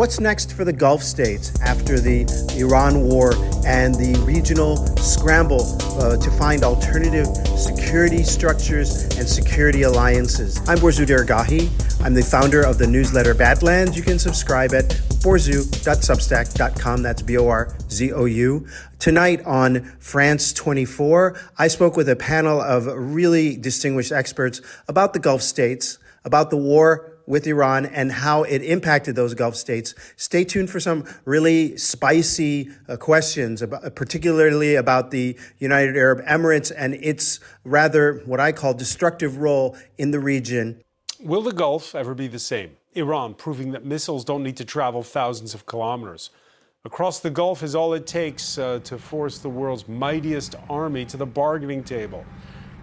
What's next for the Gulf states after the Iran war and the regional scramble to find alternative security structures and security alliances? I'm Borzu Dergahi. I'm the founder of the newsletter Badlands. You can subscribe at borzu.substack.com. That's BORZOU. Tonight on France 24, I spoke with a panel of really distinguished experts about the Gulf states, about the war with Iran and how it impacted those Gulf states. Stay tuned for some really spicy questions, particularly about the United Arab Emirates and its rather what I call destructive role in the region. Will the Gulf ever be the same? Iran proving that missiles don't need to travel thousands of kilometers. Across the Gulf is all it takes to force the world's mightiest army to the bargaining table.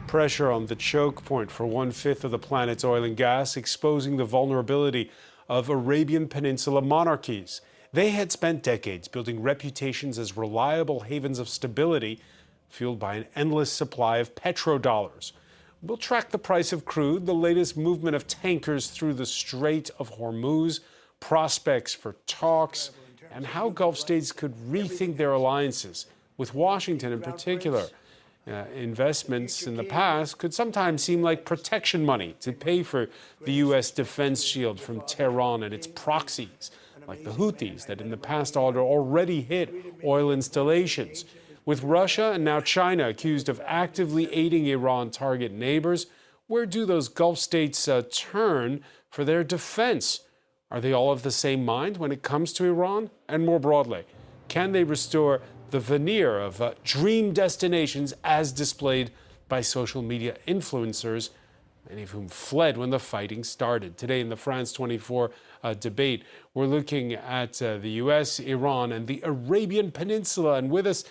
Pressure on the choke point for 1/5 of the planet's oil and gas, exposing the vulnerability of Arabian Peninsula monarchies. They had spent decades building reputations as reliable havens of stability, fueled by an endless supply of petrodollars. We'll track the price of crude, the latest movement of tankers through the Strait of Hormuz, prospects for talks, and how Gulf states could rethink their alliances, with Washington in particular. Investments in the past could sometimes seem like protection money to pay for the U.S. defense shield from Tehran and its proxies, like the Houthis that in the past had already hit oil installations. With Russia and now China accused of actively aiding Iran target neighbors, where do those Gulf states turn for their defense? Are they all of the same mind when it comes to Iran? And more broadly, can they restore the veneer of dream destinations as displayed by social media influencers, many of whom fled when the fighting started? Today in the France 24 debate, we're looking at the U.S., Iran, and the Arabian Peninsula. And with us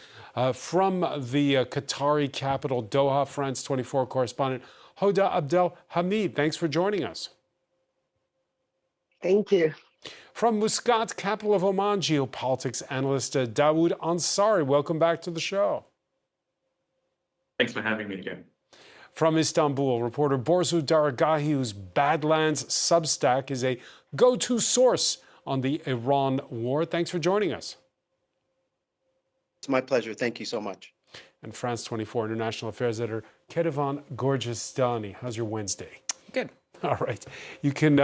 from the Qatari capital, Doha, France 24 correspondent Hoda Abdel Hamid. Thanks for joining us. Thank you. From Muscat, capital of Oman, geopolitics analyst Dawood Ansari. Welcome back to the show. Thanks for having me again. From Istanbul, reporter Borzu Dergahi, whose Badlands Substack is a go-to source on the Iran war. Thanks for joining us. It's my pleasure. Thank you so much. And France 24 international affairs editor Kedivan Gorjestani. How's your Wednesday? Good. All right. You can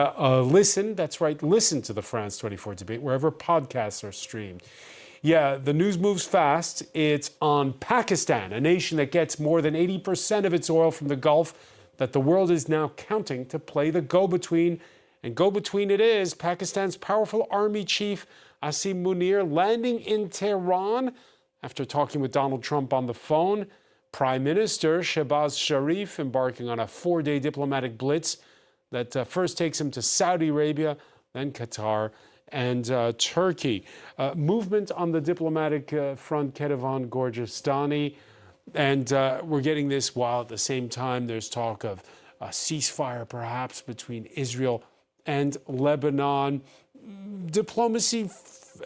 listen, that's right, listen to the France 24 debate wherever podcasts are streamed. Yeah, the news moves fast. It's on Pakistan, a nation that gets more than 80% of its oil from the Gulf, that the world is now counting to play the go-between. And go-between it is. Pakistan's powerful army chief, Asim Munir, landing in Tehran after talking with Donald Trump on the phone. Prime Minister Shehbaz Sharif embarking on a 4-day diplomatic blitz that first takes him to Saudi Arabia, then Qatar, and Turkey. Movement on the diplomatic front, Kedivan Gorjestani, and we're getting this while at the same time there's talk of a ceasefire perhaps between Israel and Lebanon. Diplomacy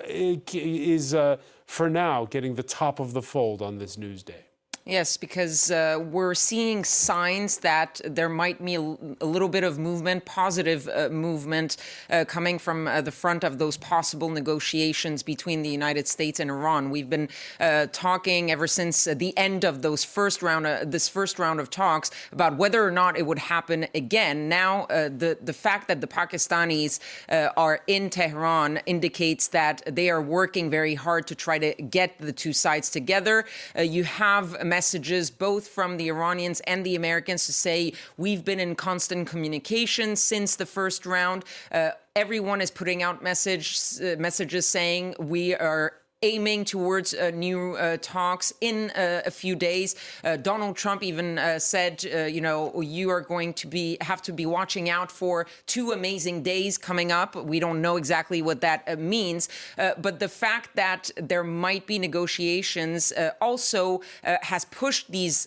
is, for now, getting the top of the fold on this news day. Yes, because we're seeing signs that there might be a little bit of movement, positive movement coming from the front of those possible negotiations between the United States and Iran. We've been talking ever since the end of this first round of talks about whether or not it would happen again. Now, the fact that the Pakistanis are in Tehran indicates that they are working very hard to try to get the two sides together. You have messages both from the Iranians and the Americans to say we've been in constant communication since the first round. Everyone is putting out messages saying we are aiming towards new talks in a few days. Donald Trump even said, you are going to have to be watching out for 2 amazing days coming up. We don't know exactly what that means. But the fact that there might be negotiations also has pushed these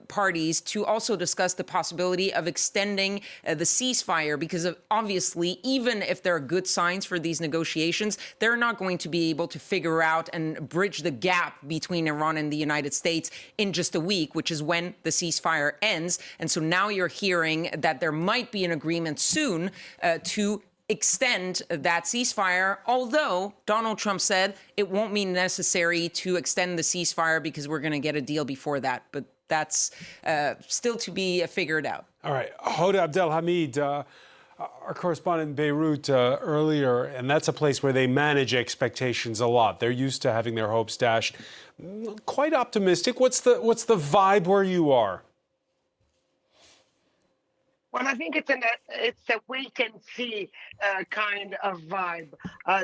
parties to also discuss the possibility of extending the ceasefire, because obviously, even if there are good signs for these negotiations, they're not going to be able to figure out and bridge the gap between Iran and the United States in just a week, which is when the ceasefire ends. And so now you're hearing that there might be an agreement soon to extend that ceasefire, although Donald Trump said it won't be necessary to extend the ceasefire because we're going to get a deal before that. But that's still to be figured out. All right. Hoda Abdelhamid, our correspondent in Beirut earlier, and that's a place where they manage expectations a lot. They're used to having their hopes dashed. Quite optimistic. What's the vibe where you are? Well, I think it's a wait and see kind of vibe.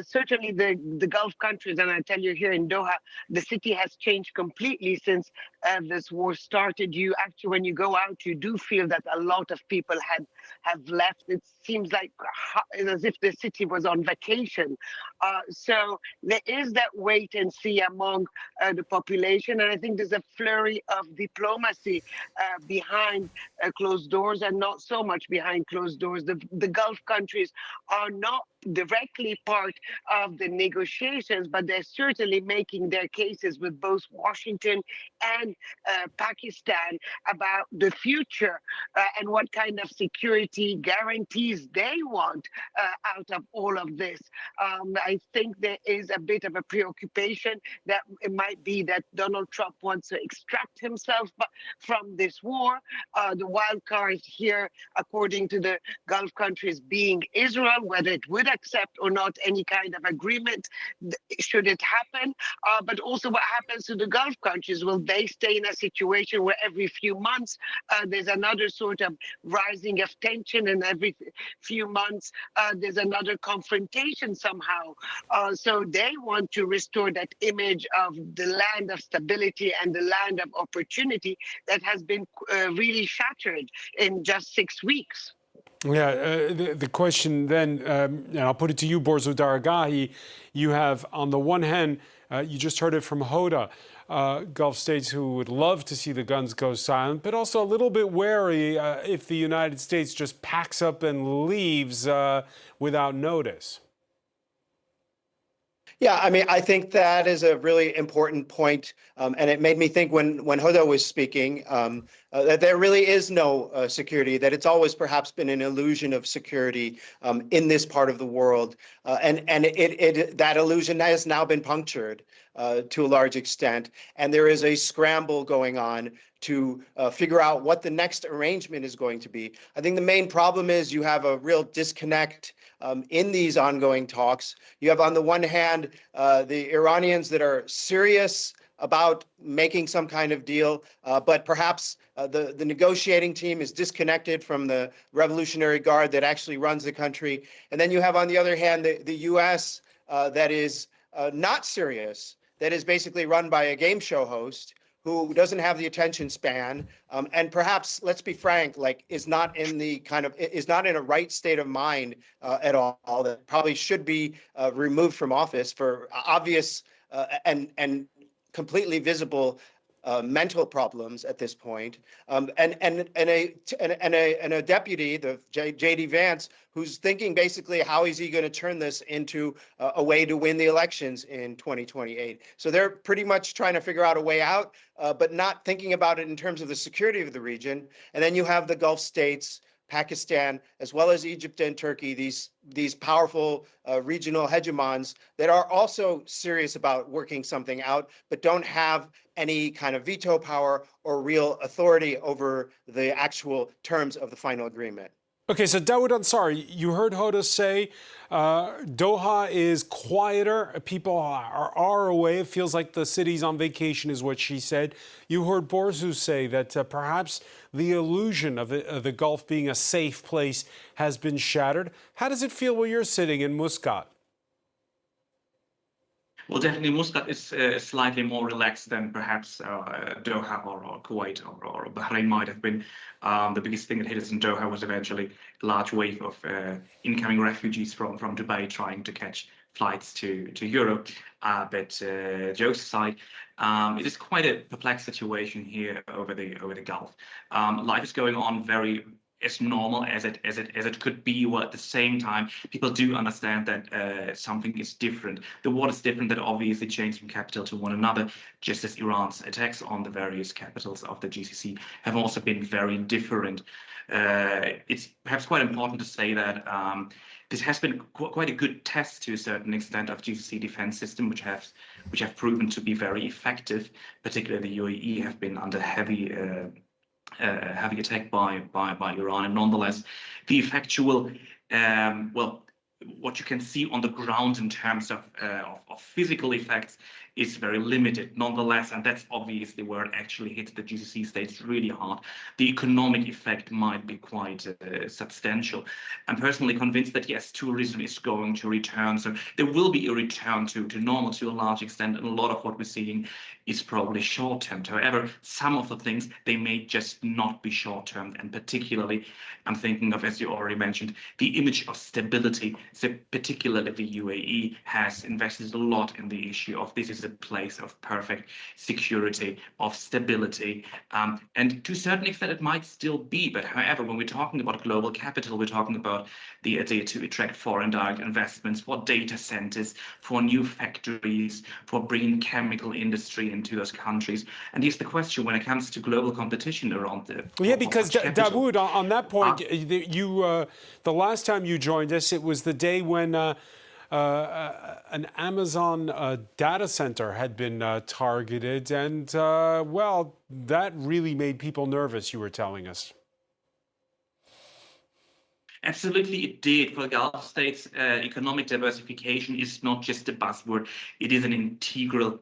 Certainly, the Gulf countries, and I tell you, here in Doha, the city has changed completely since this war started. You actually, when you go out, you do feel that a lot of people have left. It seems like as if the city was on vacation. So there is that wait and see among the population, and I think there's a flurry of diplomacy behind closed doors, and not so much behind closed doors. The Gulf countries are not directly part of the negotiations, but they're certainly making their cases with both Washington and Pakistan about the future and what kind of security guarantees they want out of all of this. I think there is a bit of a preoccupation that it might be that Donald Trump wants to extract himself from this war. The wild card here, according to the Gulf countries, being Israel, whether it would accept or not any kind of agreement, should it happen. But also what happens to the Gulf countries? Will they stay in a situation where every few months there's another sort of rising of tension, and every few months there's another confrontation somehow? So they want to restore that image of the land of stability and the land of opportunity that has been really shattered in just 6 weeks. Yeah, the question then, and I'll put it to you, Borzo Daragahi, you have, on the one hand, you just heard it from Hoda, Gulf states who would love to see the guns go silent, but also a little bit wary if the United States just packs up and leaves without notice. Yeah, I mean, I think that is a really important point, and it made me think when Hoda was speaking that there really is no security, that it's always perhaps been an illusion of security in this part of the world, and that illusion has now been punctured to a large extent, and there is a scramble going on to figure out what the next arrangement is going to be. I think the main problem is you have a real disconnect in these ongoing talks. You have, on the one hand, the Iranians that are serious about making some kind of deal, but perhaps the negotiating team is disconnected from the Revolutionary Guard that actually runs the country. And then you have, on the other hand, the U.S. That is not serious, that is basically run by a game show host who doesn't have the attention span, and perhaps, let's be frank, like is not in a right state of mind at all, that probably should be removed from office for obvious and completely visible mental problems at this point, and a deputy, the J.D. Vance, who's thinking basically how is he going to turn this into a way to win the elections in 2028. So they're pretty much trying to figure out a way out, but not thinking about it in terms of the security of the region. And then you have the Gulf states, Pakistan, as well as Egypt and Turkey, these powerful regional hegemons that are also serious about working something out, but don't have any kind of veto power or real authority over the actual terms of the final agreement. Okay, so Dawood Ansari, you heard Hoda say Doha is quieter. People are away. It feels like the city's on vacation, is what she said. You heard Borzu say that perhaps the illusion of the Gulf being a safe place has been shattered. How does it feel where you're sitting in Muscat? Well, definitely Muscat is slightly more relaxed than perhaps Doha or Kuwait or Bahrain might have been. The biggest thing that hit us in Doha was eventually a large wave of incoming refugees from Dubai trying to catch flights to Europe. But jokes aside, it is quite a perplexed situation here over the Gulf. Life is going on very as normal as it could be, while at the same time people do understand that something is different. The war is different, that obviously changed from capital to one another, just as Iran's attacks on the various capitals of the GCC have also been very different. It's perhaps quite important to say that this has been quite a good test to a certain extent of GCC defense system, which have proven to be very effective. Particularly the UAE have been under heavy attack by Iran, and nonetheless, the effectual what you can see on the ground in terms of physical effects is very limited nonetheless, and that's obviously where it actually hits the GCC states really hard. The economic effect might be quite substantial. I'm personally convinced that yes, tourism is going to return, so there will be a return to normal to a large extent, and a lot of what we're seeing is probably short-term. However, some of the things, they may just not be short-term, and particularly I'm thinking of, as you already mentioned, the image of stability. So particularly the UAE has invested a lot in the issue of this is a place of perfect security, of stability, and to a certain extent it might still be. But however, when we're talking about global capital, we're talking about the idea to attract foreign direct investments for data centers, for new factories, for bringing chemical industry into those countries. And here's the question when it comes to global competition around the because Dawood, on that point, the last time you joined us, it was the day when an Amazon data center had been targeted, and well, that really made people nervous, you were telling us. Absolutely, it did. For the Gulf states, economic diversification is not just a buzzword, it is an integral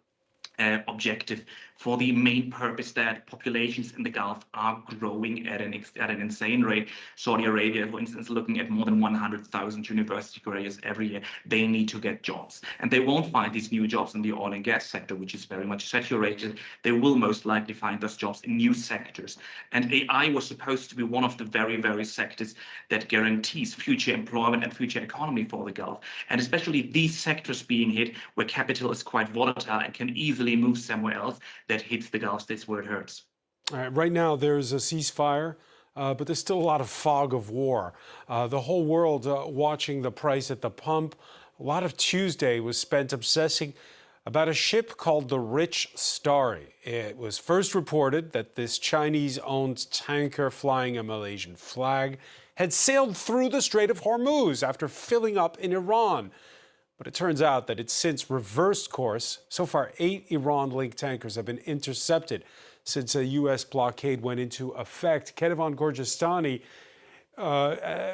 objective for the main purpose that populations in the Gulf are growing at an insane rate. Saudi Arabia, for instance, looking at more than 100,000 university graduates every year. They need to get jobs, and they won't find these new jobs in the oil and gas sector, which is very much saturated. They will most likely find those jobs in new sectors. And AI was supposed to be one of the very, very sectors that guarantees future employment and future economy for the Gulf. And especially these sectors being hit where capital is quite volatile and can easily move somewhere else, that hits the Gulf states where it hurts. All right, right now there's a ceasefire, but there's still a lot of fog of war. The whole world watching the price at the pump. A lot of Tuesday was spent obsessing about a ship called the Rich Starry. It was first reported that this Chinese-owned tanker flying a Malaysian flag had sailed through the Strait of Hormuz after filling up in Iran. But it turns out that it's since reversed course. So far, 8 Iran-linked tankers have been intercepted since a U.S. blockade went into effect. Kedevan Gorjestani,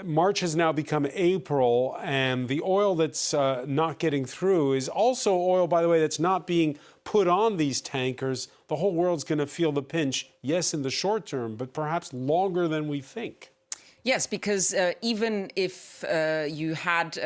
March has now become April, and the oil that's not getting through is also oil, by the way, that's not being put on these tankers. The whole world's going to feel the pinch, yes, in the short term, but perhaps longer than we think. Yes, because even if you had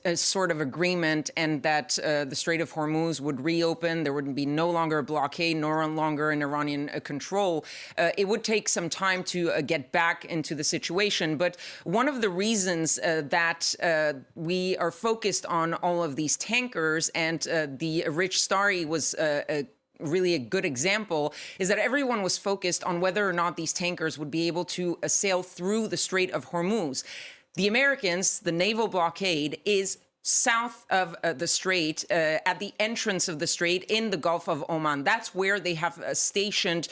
a sort of agreement and that the Strait of Hormuz would reopen, there would be no longer a blockade, no longer an Iranian control, it would take some time to get back into the situation. But one of the reasons that we are focused on all of these tankers, and the Rich Starry was really a good example, is that everyone was focused on whether or not these tankers would be able to sail through the Strait of Hormuz. The Americans, the naval blockade is south of the strait, at the entrance of the strait in the Gulf of Oman. That's where they have stationed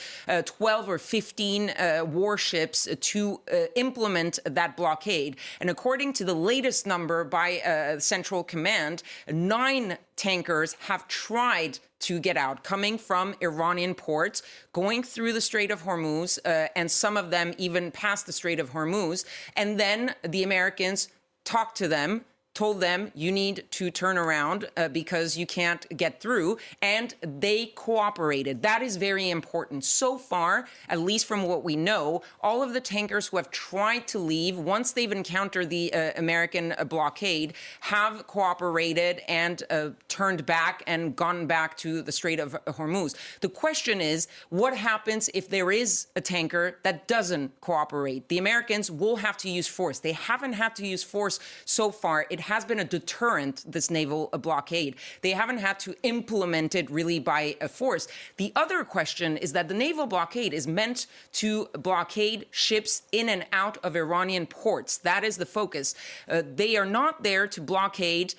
12 or 15 warships to implement that blockade. And according to the latest number by Central Command, 9 tankers have tried to get out, coming from Iranian ports, going through the Strait of Hormuz, and some of them even past the Strait of Hormuz. And then the Americans talked to them, told them, you need to turn around because you can't get through, and they cooperated. That is very important. So far, at least from what we know, all of the tankers who have tried to leave, once they've encountered the American blockade, have cooperated and turned back and gone back to the Strait of Hormuz. The question is, what happens if there is a tanker that doesn't cooperate? The Americans will have to use force. They haven't had to use force so far. It has been a deterrent, this naval blockade. They haven't had to implement it really by force. The other question is that the naval blockade is meant to blockade ships in and out of Iranian ports. That is the focus. They are not there to blockade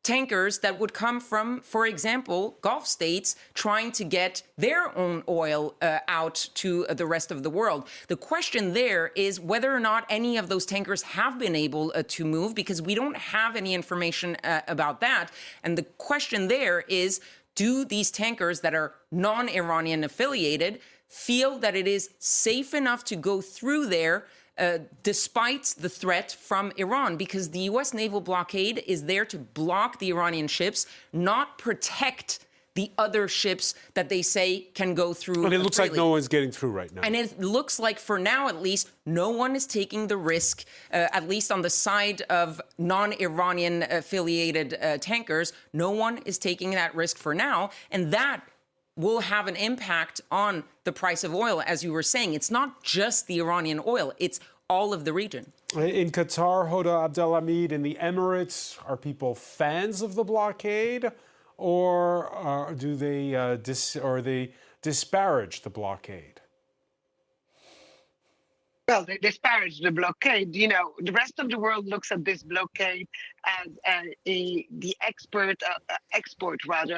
tankers that would come from, for example, Gulf states trying to get their own oil out to the rest of the world. The question there is whether or not any of those tankers have been able to move, because we don't have any information about that. And the question there is, do these tankers that are non-Iranian affiliated feel that it is safe enough to go through there despite the threat from Iran? Because the U.S. naval blockade is there to block the Iranian ships, not protect the other ships that they say can go through. But it looks freely. like no one's getting through right now. And it looks like, for now at least, no one is taking the risk, at least on the side of non-Iranian affiliated tankers. No one is taking that risk for now. And that will have an impact on the price of oil. As you were saying, it's not just the Iranian oil, it's all of the region. In Qatar, Hoda Abdelhamid, in the Emirates, are people fans of the blockade, or do they disparage the blockade? Well, they disparage the blockade. You know, the rest of the world looks at this blockade as the export of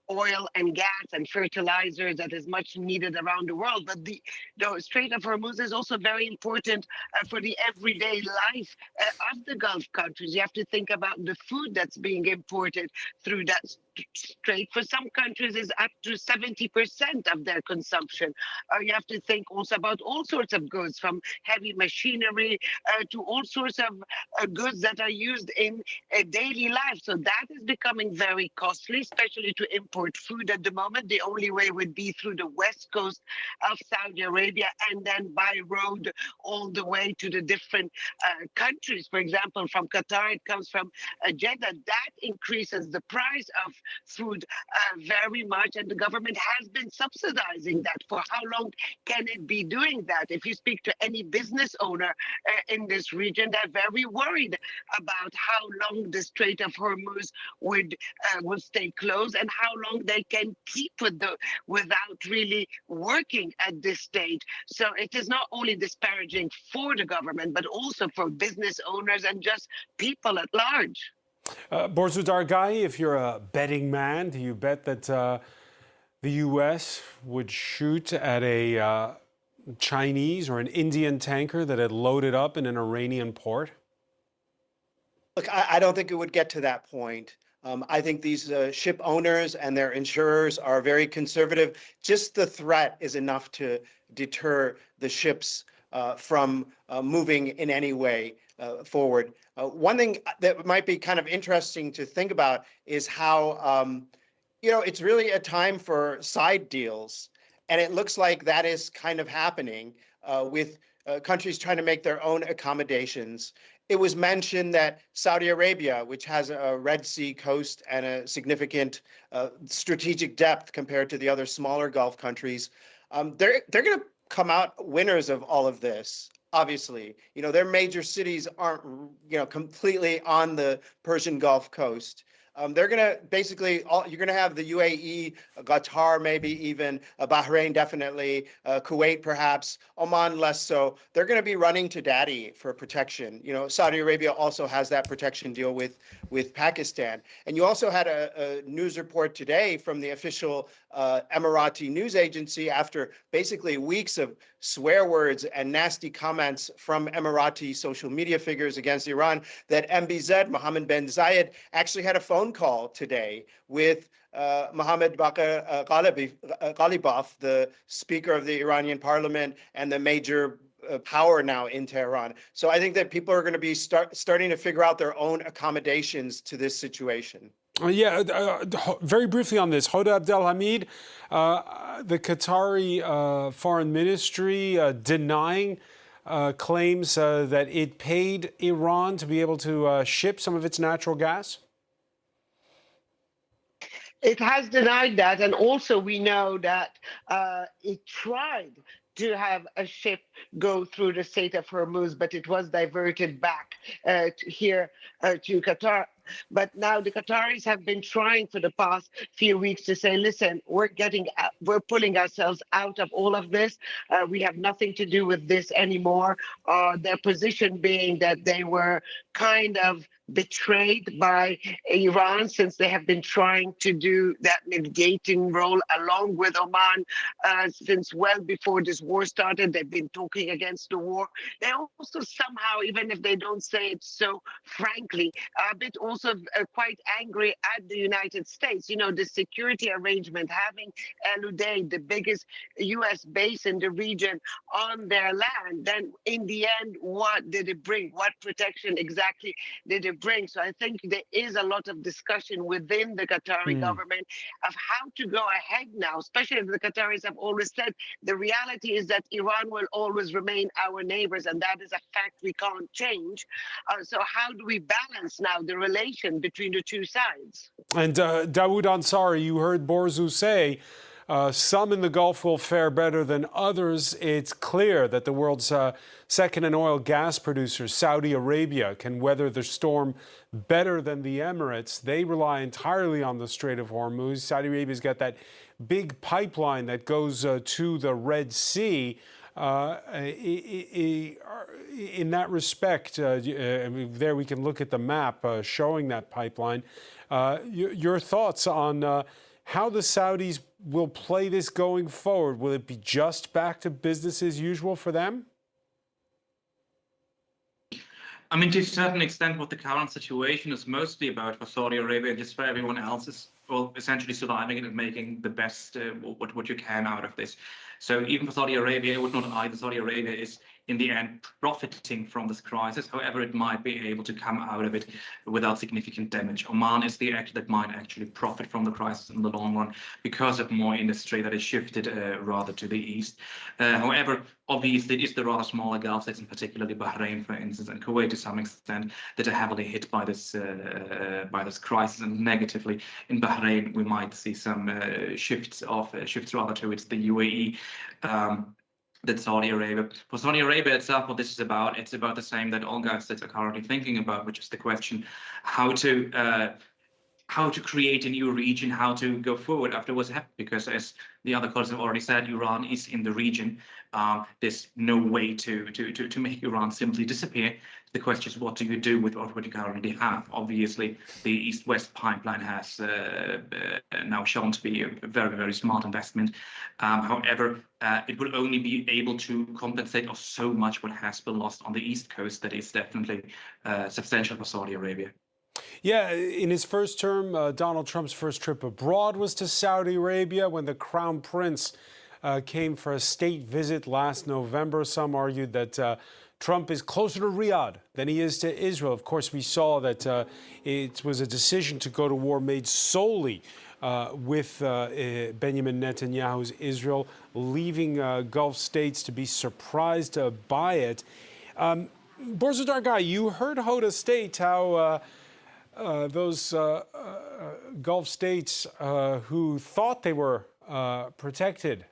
oil and gas and fertilizers that is much needed around the world. But the Strait of Hormuz is also very important for the everyday life of the Gulf countries. You have to think about the food that's being imported through that strait. For some countries, is up to 70% of their consumption. You have to think also about all sorts of goods, from heavy machinery to all sorts of goods that are used in daily life. So that is becoming very costly, especially to import food at the moment. The only way would be through the west coast of Saudi Arabia and then by road all the way to the different countries. For example, from Qatar, it comes from Jeddah. That increases the price of food very much, and the government has been subsidizing that. For how long can it be doing that? If you speak to any business owner in this region, they're very worried about how long the Strait of Hormuz will stay closed and how long they can keep without really working at this stage. So it is not only disparaging for the government, but also for business owners and just people at large. Borzu Dargai, if you're a betting man, do you bet that the U.S. would shoot at a Chinese or an Indian tanker that had loaded up in an Iranian port? Look, I don't think it would get to that point. I think these ship owners and their insurers are very conservative. Just the threat is enough to deter the ships from moving in any way forward. One thing that might be kind of interesting to think about is how, it's really a time for side deals. And it looks like that is kind of happening with countries trying to make their own accommodations. It was mentioned that Saudi Arabia, which has a Red Sea coast and a significant strategic depth compared to the other smaller Gulf countries, they're going to come out winners of all of this. Obviously, their major cities aren't, completely on the Persian Gulf coast. They're going to basically, you're going to have the UAE, Qatar, maybe even Bahrain, definitely, Kuwait, perhaps, Oman, less so. They're going to be running to daddy for protection. Saudi Arabia also has that protection deal with Pakistan. And you also had a news report today from the official Emirati news agency, after basically weeks of swear words and nasty comments from Emirati social media figures against Iran, that MBZ, Mohammed bin Zayed, actually had a phone call today with Mohammad Bakr Ghalibaf, the Speaker of the Iranian Parliament and the major power now in Tehran. So I think that people are going to be starting to figure out their own accommodations to this situation. Very briefly on this, Hoda Abdelhamid, the Qatari foreign ministry denying claims that it paid Iran to be able to ship some of its natural gas? It has denied that, and also we know that it tried to have a ship go through the Strait of Hormuz, but it was diverted back to Qatar. But now the Qataris have been trying for the past few weeks to say, listen, we're pulling ourselves out of all of this. We have nothing to do with this anymore. Their position being that they were kind of betrayed by Iran, since they have been trying to do that mediating role along with Oman since well before this war started. They've been talking against the war. They also somehow, even if they don't say it so frankly, are a bit also quite angry at the United States. You know, the security arrangement, having El Udeid, the biggest U.S. base in the region, on their land, then in the end, what did it bring? What protection exactly did it bring? So I think there is a lot of discussion within the Qatari government of how to go ahead now, especially if the Qataris have always said the reality is that Iran will always remain our neighbors, and that is a fact we can't change. So how do we balance now the relation between the two sides? And Dawood Ansari, you heard Borzu say, some in the Gulf will fare better than others. It's clear that the world's second in oil gas producer, Saudi Arabia, can weather the storm better than the Emirates. They rely entirely on the Strait of Hormuz. Saudi Arabia's got that big pipeline that goes to the Red Sea. In that respect, there we can look at the map showing that pipeline. Your thoughts on how the Saudis will play this going forward? Will it be just back to business as usual for them? I mean, to a certain extent, what the current situation is mostly about for Saudi Arabia, just for everyone else, is, well, essentially surviving and making the best what you can out of this. So even for Saudi Arabia, it would not either. Saudi Arabia is in the end profiting from this crisis. However, it might be able to come out of it without significant damage. Oman is the actor that might actually profit from the crisis in the long run because of more industry that is shifted rather to the east. However, obviously, it is the rather smaller Gulf states, and particularly Bahrain, for instance, and Kuwait to some extent, that are heavily hit by this crisis. And negatively, in Bahrain, we might see some shifts rather towards the UAE. Than Saudi Arabia. For Saudi Arabia itself, what this is about, it's about the same that all Gulf states are currently thinking about, which is the question how to create a new region, how to go forward after what's happened. Because as the other colleagues have already said, Iran is in the region. There's no way to make Iran simply disappear. The question is, what do you do with what you currently have? Obviously, the East-West pipeline has now shown to be a very, very smart investment. However, it will only be able to compensate of so much what has been lost on the East Coast that is definitely substantial for Saudi Arabia. Yeah, in his first term, Donald Trump's first trip abroad was to Saudi Arabia when the Crown Prince came for a state visit last November. Some argued that Trump is closer to Riyadh than he is to Israel. Of course, we saw that it was a decision to go to war made solely with Benjamin Netanyahu's Israel, leaving Gulf states to be surprised by it. Borzo Dargai, you heard Hoda state how those Gulf states who thought they were protected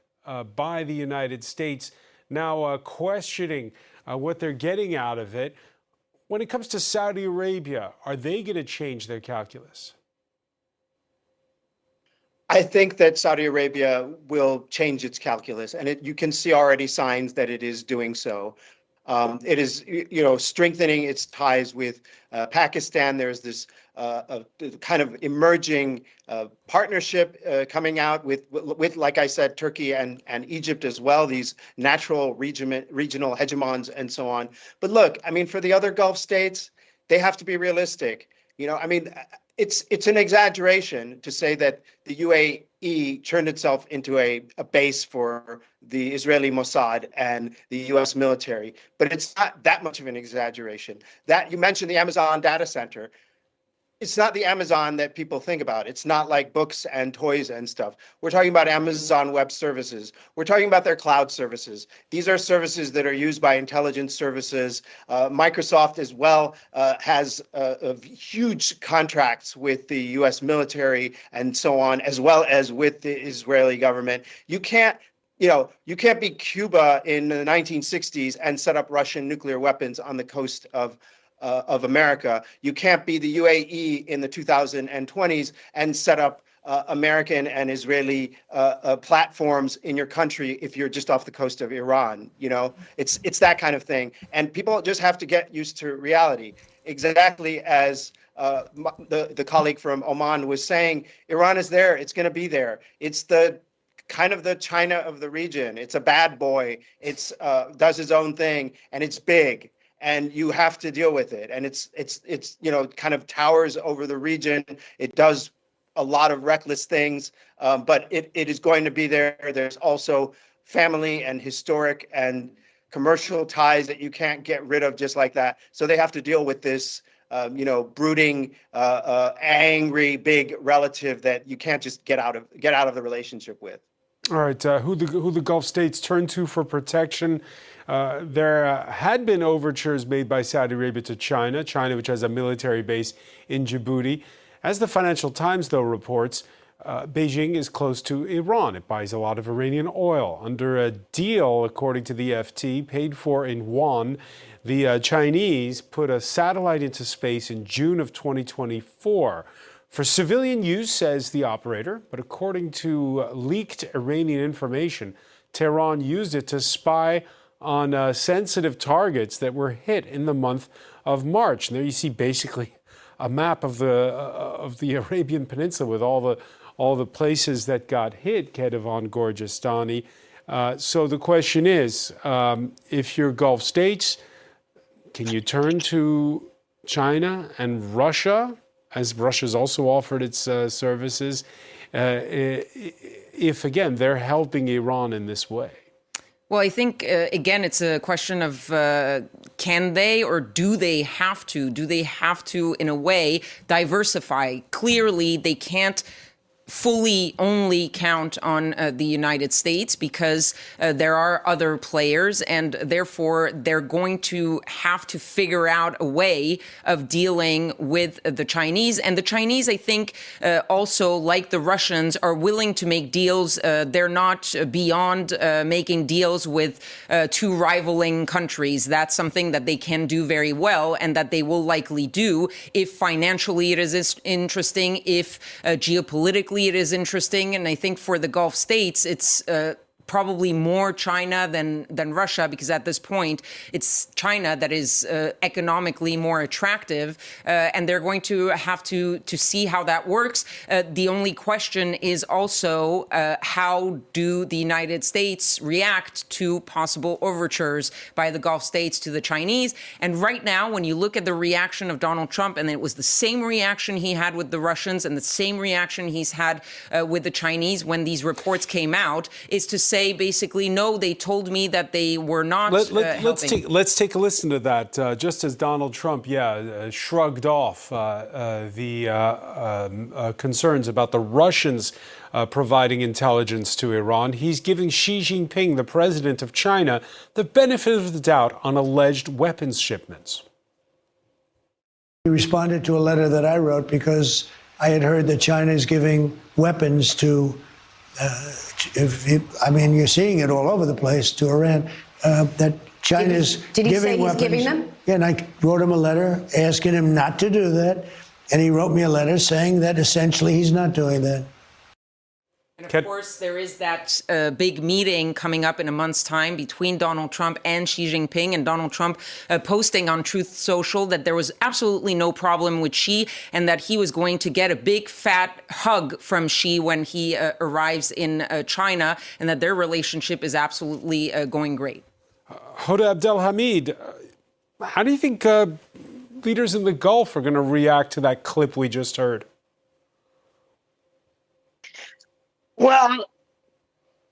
by the United States now questioning what they're getting out of it. When it comes to Saudi Arabia, are they going to change their calculus? I think that Saudi Arabia will change its calculus, and you can see already signs that it is doing so. It is, strengthening its ties with Pakistan. There's this kind of emerging partnership coming out with, like I said, Turkey and Egypt as well. These natural regional hegemons and so on. But look, I mean, for the other Gulf states, they have to be realistic. It's an exaggeration to say that the UAE turned itself into a base for the Israeli Mossad and the U.S. military, but it's not that much of an exaggeration. That you mentioned the Amazon data center. It's not the Amazon that people think about. It's not like books and toys and stuff. We're talking about Amazon Web Services. We're talking about their cloud services. These are services that are used by intelligence services. Microsoft as well has huge contracts with the U.S. military and so on, as well as with the Israeli government. You can't be Cuba in the 1960s and set up Russian nuclear weapons on the coast of America. You can't be the UAE in the 2020s and set up American and Israeli platforms in your country if you're just off the coast of Iran. It's that kind of thing. And people just have to get used to reality. exactly as the colleague from Oman was saying. Iran is there. It's going to be there. It's the kind of the China of the region. It's a bad boy. It's does its own thing, and it's big, and you have to deal with it. And it's kind of towers over the region. It does a lot of reckless things, but it is going to be there. There's also family and historic and commercial ties that you can't get rid of just like that. So they have to deal with this, brooding, angry, big relative that you can't just get out of the relationship with. All right, who the Gulf states turn to for protection? There had been overtures made by Saudi Arabia to China, which has a military base in Djibouti. As the Financial Times, though, reports, Beijing is close to Iran. It buys a lot of Iranian oil. Under a deal, according to the FT, paid for in yuan, the Chinese put a satellite into space in June of 2024. For civilian use, says the operator, but according to leaked Iranian information, Tehran used it to spy on sensitive targets that were hit in the month of March. And there you see basically a map of the Arabian Peninsula with all the places that got hit, Kedevan, Gorgistani. So the question is, if you're Gulf states, can you turn to China and Russia, as Russia's also offered its services, if, again, they're helping Iran in this way? Well, I think, again, it's a question of can they or do they have to? Do they have to, in a way, diversify? Clearly, they can't fully only count on the United States because there are other players, and therefore they're going to have to figure out a way of dealing with the Chinese. And the Chinese, I think, also, like the Russians, are willing to make deals. They're not beyond making deals with two rivaling countries. That's something that they can do very well and that they will likely do if financially it is interesting, if geopolitically it is interesting. And I think for the Gulf states, it's probably more China than Russia, because at this point, it's China that is economically more attractive, and they're going to have to see how that works. The only question is also how do the United States react to possible overtures by the Gulf states to the Chinese? And right now, when you look at the reaction of Donald Trump, and it was the same reaction he had with the Russians and the same reaction he's had with the Chinese when these reports came out, is to say, basically, no, they told me that they were not helping. Let's take a listen to that. Just as Donald Trump, shrugged off the concerns about the Russians providing intelligence to Iran, he's giving Xi Jinping, the president of China, the benefit of the doubt on alleged weapons shipments. He responded to a letter that I wrote because I had heard that China is giving weapons to you're seeing it all over the place, to Iran, that China's giving weapons. Did he say he's giving them? Yeah, and I wrote him a letter asking him not to do that. And he wrote me a letter saying that essentially he's not doing that. And of course, there is that big meeting coming up in a month's time between Donald Trump and Xi Jinping, and Donald Trump posting on Truth Social that there was absolutely no problem with Xi and that he was going to get a big fat hug from Xi when he arrives in China, and that their relationship is absolutely going great. Hoda Abdelhamid, how do you think leaders in the Gulf are going to react to that clip we just heard? Well,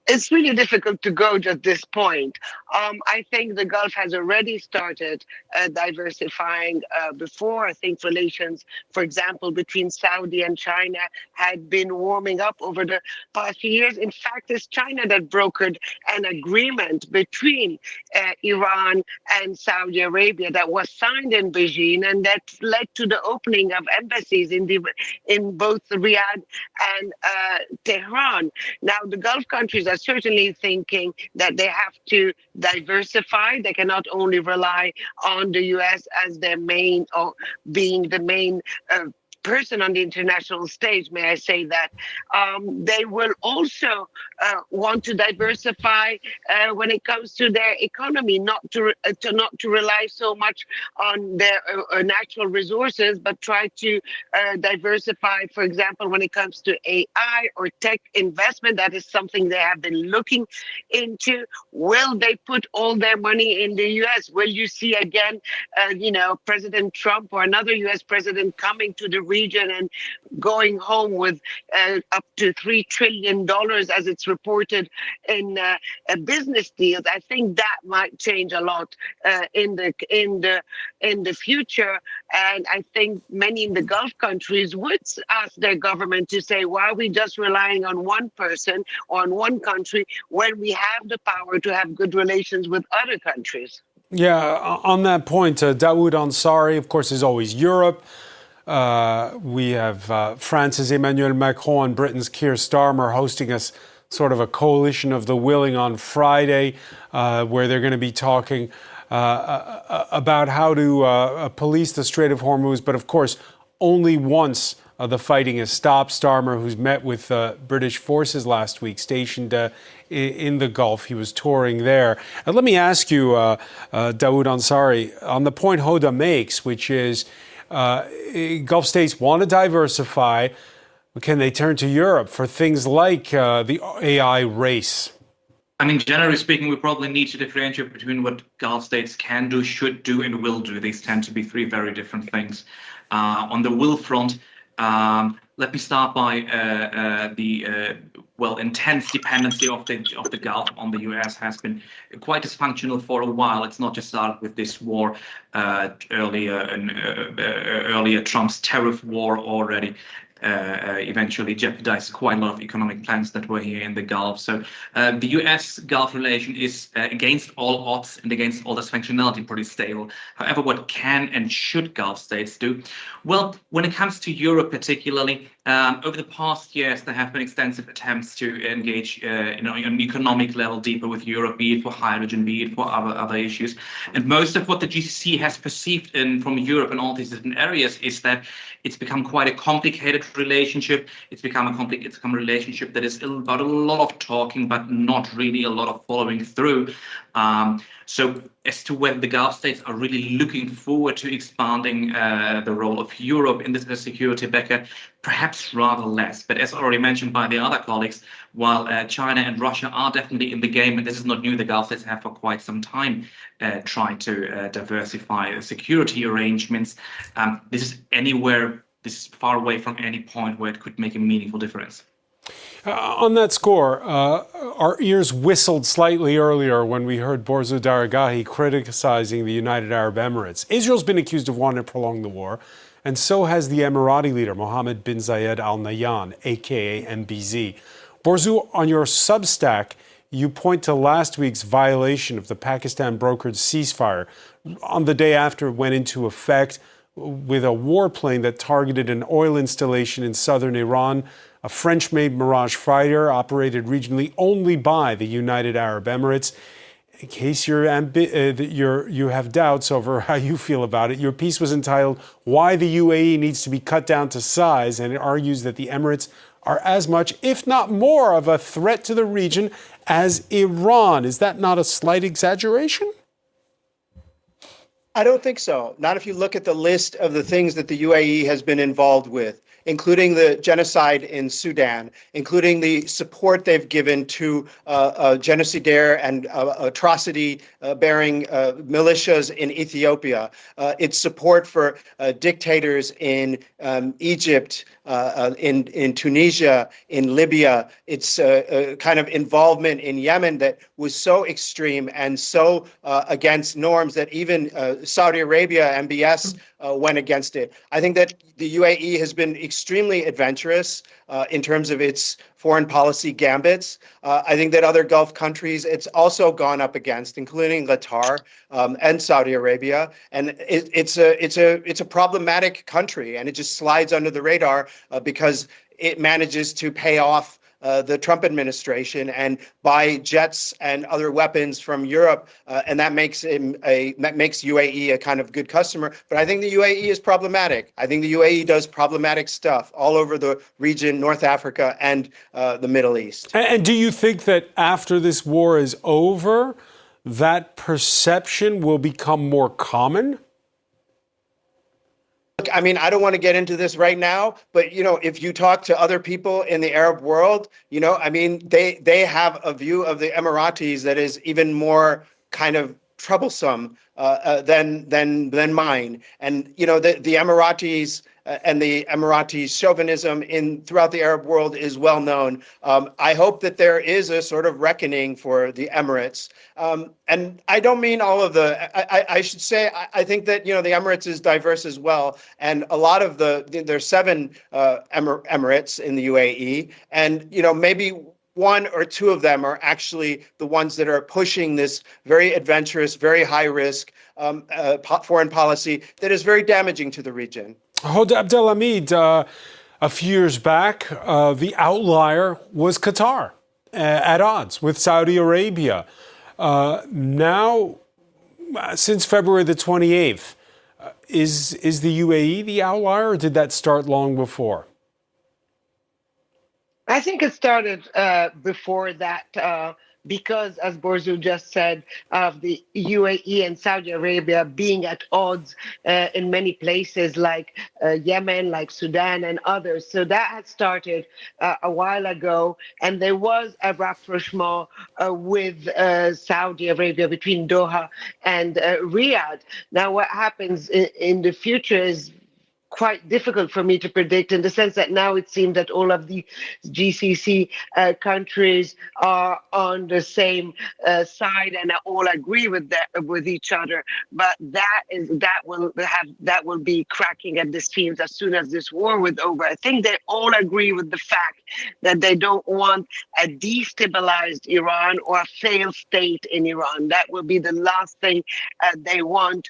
it's really difficult to gauge at this point. I think the Gulf has already started diversifying before. I think relations, for example, between Saudi and China had been warming up over the past few years. In fact, it's China that brokered an agreement between Iran and Saudi Arabia that was signed in Beijing, and that led to the opening of embassies in both Riyadh and Tehran. Now, the Gulf countries are certainly thinking that they have to diversify. They cannot only rely on the U.S. as their main, or being the main person on the international stage, may I say that, they will also want to diversify when it comes to their economy, not to rely so much on their natural resources, but try to diversify. For example, when it comes to AI or tech investment, that is something they have been looking into. Will they put all their money in the U.S.? Will you see again, President Trump or another U.S. president coming to the region and going home with up to $3 trillion, as it's reported in business deals? I think that might change a lot in the future, and I think many in the Gulf countries would ask their government to say, why are we just relying on one person or on one country when we have the power to have good relations with other countries? Yeah, on that point, Dawood Ansari, of course, is always Europe. We have France's Emmanuel Macron and Britain's Keir Starmer hosting us sort of a coalition of the willing on Friday, where they're going to be talking about how to police the Strait of Hormuz. But of course, only once the fighting has stopped. Starmer, who's met with British forces last week, stationed in the Gulf, he was touring there. And let me ask you, Dawood Ansari, on the point Hoda makes, which is Gulf states want to diversify. Can they turn to Europe for things like the AI race? I mean, generally speaking, we probably need to differentiate between what Gulf states can do, should do, and will do. These tend to be three very different things. On the will front, let me start by the intense dependency of the Gulf on the U.S. has been quite dysfunctional for a while. It's not just started with this war earlier. Trump's tariff war already eventually jeopardized quite a lot of economic plans that were here in the Gulf. So the U.S.-Gulf relation is against all odds and against all dysfunctionality pretty stable. However, what can and should Gulf states do? Well, when it comes to Europe particularly, over the past years, there have been extensive attempts to engage on an economic level deeper with Europe, be it for hydrogen, be it for other issues. And most of what the GCC has perceived from Europe in all these different areas is that it's become quite a complicated relationship. It's become a relationship that is about a lot of talking, but not really a lot of following through. So as to whether the Gulf states are really looking forward to expanding the role of Europe in this security backer, perhaps rather less. But as already mentioned by the other colleagues, while China and Russia are definitely in the game, and this is not new, the Gulf states have for quite some time tried to diversify security arrangements. This is far away from any point where it could make a meaningful difference. On that score, our ears whistled slightly earlier when we heard Borzo Daragahi criticizing the United Arab Emirates. Israel's been accused of wanting to prolong the war, and so has the Emirati leader, Mohammed bin Zayed Al Nahyan, a.k.a. MBZ. Borzo, on your Substack, you point to last week's violation of the Pakistan-brokered ceasefire on the day after it went into effect with a warplane that targeted an oil installation in southern Iran, a French-made Mirage fighter operated regionally only by the United Arab Emirates. In case you have doubts over how you feel about it, your piece was entitled, "Why the UAE Needs to be Cut Down to Size," and it argues that the Emirates are as much, if not more, of a threat to the region as Iran. Is that not a slight exaggeration? I don't think so. Not if you look at the list of the things that the UAE has been involved with, including the genocide in Sudan, including the support they've given to genocidaire and atrocity-bearing militias in Ethiopia, its support for dictators in Egypt, in Tunisia, in Libya, its kind of involvement in Yemen that was so extreme and so against norms that even Saudi Arabia, MBS, went against it. I think that the UAE has been extremely adventurous in terms of its foreign policy gambits. I think that other Gulf countries it's also gone up against, including Qatar and Saudi Arabia. And it's a problematic country, and it just slides under the radar because it manages to pay off the Trump administration and buy jets and other weapons from Europe, and that makes UAE a kind of good customer. But I think the UAE is problematic. I think the UAE does problematic stuff all over the region, North Africa and the Middle East. And do you think that after this war is over, that perception will become more common? Look, I mean, I don't want to get into this right now, but, if you talk to other people in the Arab world, I mean, they have a view of the Emiratis that is even more kind of troublesome than mine. And, the Emiratis and the Emirati chauvinism throughout the Arab world is well known. I hope that there is a sort of reckoning for the Emirates. And I don't mean all of I should say, I think that, the Emirates is diverse as well. And a lot of there's 7 Emirates in the UAE. And, maybe 1 or 2 of them are actually the ones that are pushing this very adventurous, very high risk foreign policy that is very damaging to the region. Abdelhamid, a few years back, the outlier was Qatar, at odds with Saudi Arabia. Now, since February the 28th, is the UAE the outlier, or did that start long before? I think it started before that because, as Borzu just said, of the UAE and Saudi Arabia being at odds in many places like Yemen, like Sudan and others. So that had started a while ago. And there was a rapprochement with Saudi Arabia between Doha and Riyadh. Now, what happens in the future is quite difficult for me to predict, in the sense that now it seems that all of the GCC countries are on the same side and all agree with each other. But that will be cracking at the seams as soon as this war was over. I think they all agree with the fact that they don't want a destabilized Iran or a failed state in Iran. That will be the last thing they want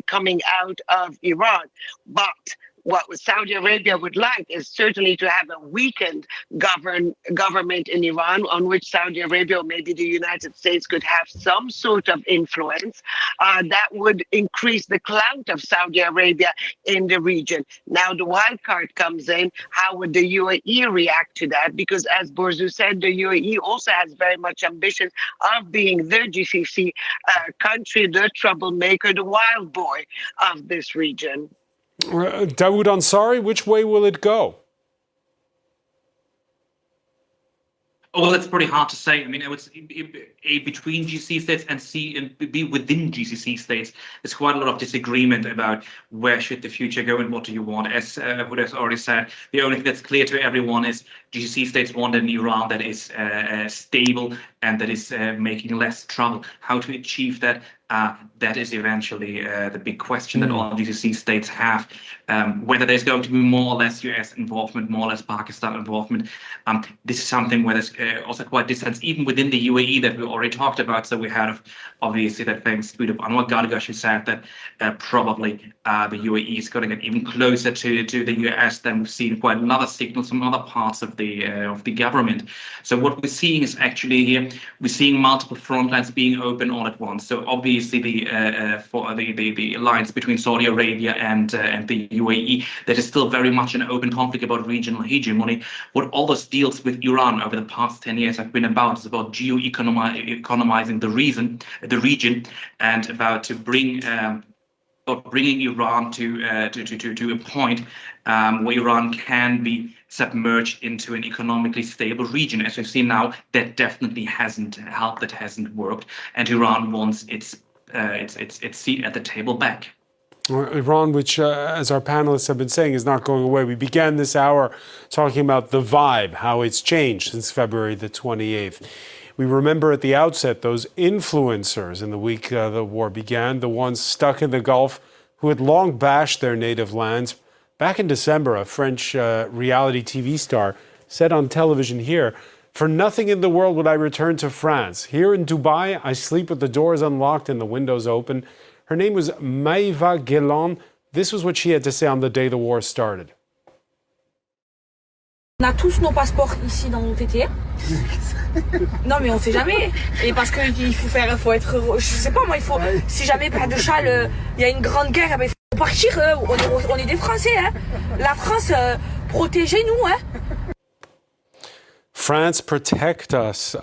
coming out of Iran. But what Saudi Arabia would like is certainly to have a weakened government in Iran, on which Saudi Arabia or maybe the United States could have some sort of influence that would increase the clout of Saudi Arabia in the region. Now the wild card comes in. How would the UAE react to that? Because as Borzu said, the UAE also has very much ambition of being the GCC country, the troublemaker, the wild boy of this region. Dawood Ansari, which way will it go? Well, it's pretty hard to say. I mean, it's between GCC states and B within GCC states. There's quite a lot of disagreement about where should the future go and what do you want. As Hood has already said, the only thing that's clear to everyone is GCC states want an Iran that is stable and that is making less trouble. How to achieve that? That is eventually the big question that all GCC states have. Whether there's going to be more or less US involvement, more or less Pakistan involvement. This is something where there's also quite distance, even within the UAE that we already talked about. So we had obviously that famous tweet of Anwar Gargash who said that probably the UAE is going to get even closer to the US than we've seen quite another signals from other parts of the government. So what we're seeing is actually here, we're seeing multiple front lines being open all at once. So obviously the alliance between Saudi Arabia and the UAE, that is still very much an open conflict about regional hegemony. What all those deals with Iran over the past 10 years have been about is about geo-economizing the region and about to bringing Iran to a point where Iran can be submerged into an economically stable region. As we've seen now, that definitely hasn't helped, that hasn't worked, and Iran wants its seat at the table back. Iran, which, as our panelists have been saying, is not going away. We began this hour talking about the vibe, how it's changed since February the 28th. We remember at the outset those influencers in the week the war began, the ones stuck in the Gulf who had long bashed their native lands. Back in December, a French reality TV star said on television here, "For nothing in the world would I return to France. Here in Dubai, I sleep with the doors unlocked and the windows open." Her name was Maïva Guélan. This was what she had to say on the day the war started. On a tous nos passeports ici dans nos TT. Non mais on sait jamais. Et parce que il faut être, je sais pas moi, il faut, si jamais pas de châle, il y a une grande guerre, ben, il faut partir. On est des Français. Hein. La France, protégez-nous. Hein. France, protect us.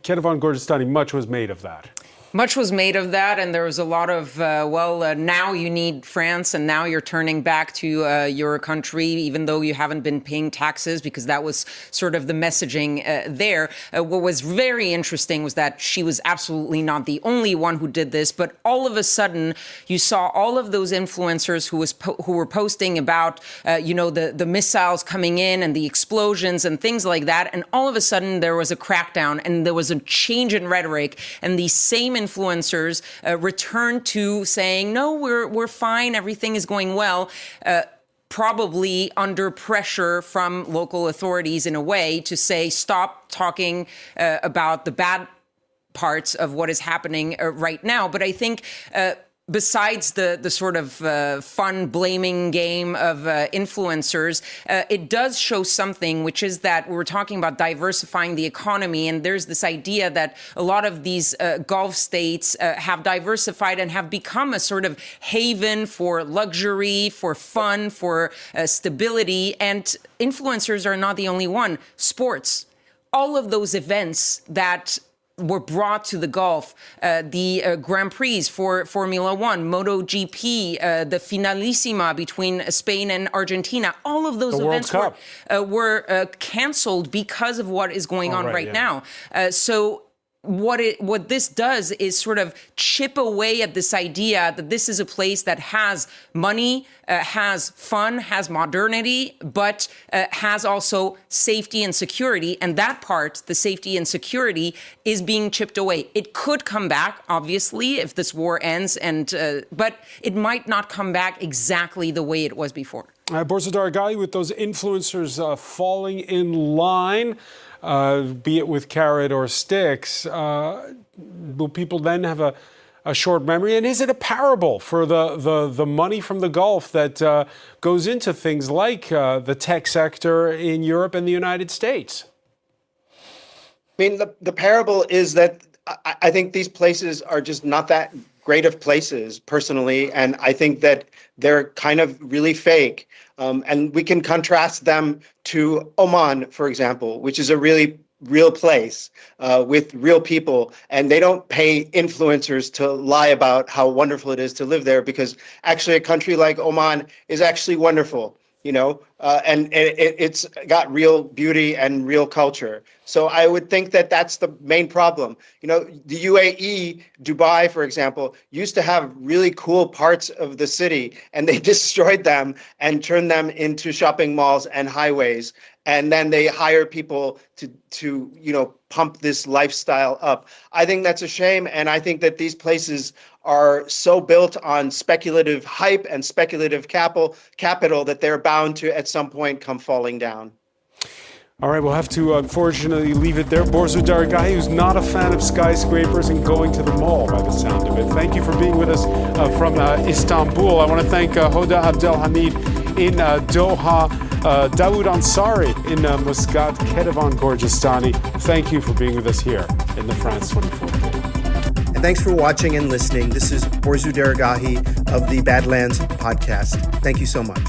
Ketevan Gorjestani, much was made of that. Much was made of that, and there was a lot of, now you need France, and now you're turning back to your country, even though you haven't been paying taxes, because that was sort of the messaging there. What was very interesting was that she was absolutely not the only one who did this, but all of a sudden, you saw all of those influencers who were posting about, the missiles coming in and the explosions and things like that, and all of a sudden, there was a crackdown, and there was a change in rhetoric, and these same influencers returned to saying, no, we're fine, everything is going well, probably under pressure from local authorities in a way to say, stop talking about the bad parts of what is happening right now. But I think besides the sort of fun blaming game of influencers, it does show something, which is that we're talking about diversifying the economy. And there's this idea that a lot of these Gulf states have diversified and have become a sort of haven for luxury, for fun, for stability. And influencers are not the only one. Sports, all of those events that were brought to the Gulf, the Grand Prix for Formula One, MotoGP, the Finalissima between Spain and Argentina. All of those events were canceled because of what is going on right now. So what this does is sort of chip away at this idea that this is a place that has money, has fun, has modernity, but has also safety and security. And that part, the safety and security, is being chipped away. It could come back, obviously, if this war ends, but it might not come back exactly the way it was before. Borzo Dargali, with those influencers falling in line, be it with carrot or sticks, will people then have a short memory? And is it a parable for the money from the Gulf that goes into things like the tech sector in Europe and the United States? I mean, the parable is that I think these places are just not that great of places, personally, and I think that they're kind of really fake. And we can contrast them to Oman, for example, which is a really real place with real people. And they don't pay influencers to lie about how wonderful it is to live there, because actually a country like Oman is actually wonderful, and it's got real beauty and real culture. So I would think that that's the main problem. The UAE, Dubai, for example, used to have really cool parts of the city, and they destroyed them and turned them into shopping malls and highways. And then they hire people to pump this lifestyle up. I think that's a shame. And I think that these places are so built on speculative hype and speculative capital that they're bound to at some point come falling down. All right, we'll have to unfortunately leave it there. Borzo Dargali, who's not a fan of skyscrapers and going to the mall by the sound of it. Thank you for being with us from Istanbul. I want to thank Hoda Abdelhamid in Doha, Dawood Ansari in Muscat, Ketevan Gorjestani. Thank you for being with us here in the France 24. And thanks for watching and listening. This is Borzo Dargali of the Badlands podcast. Thank you so much.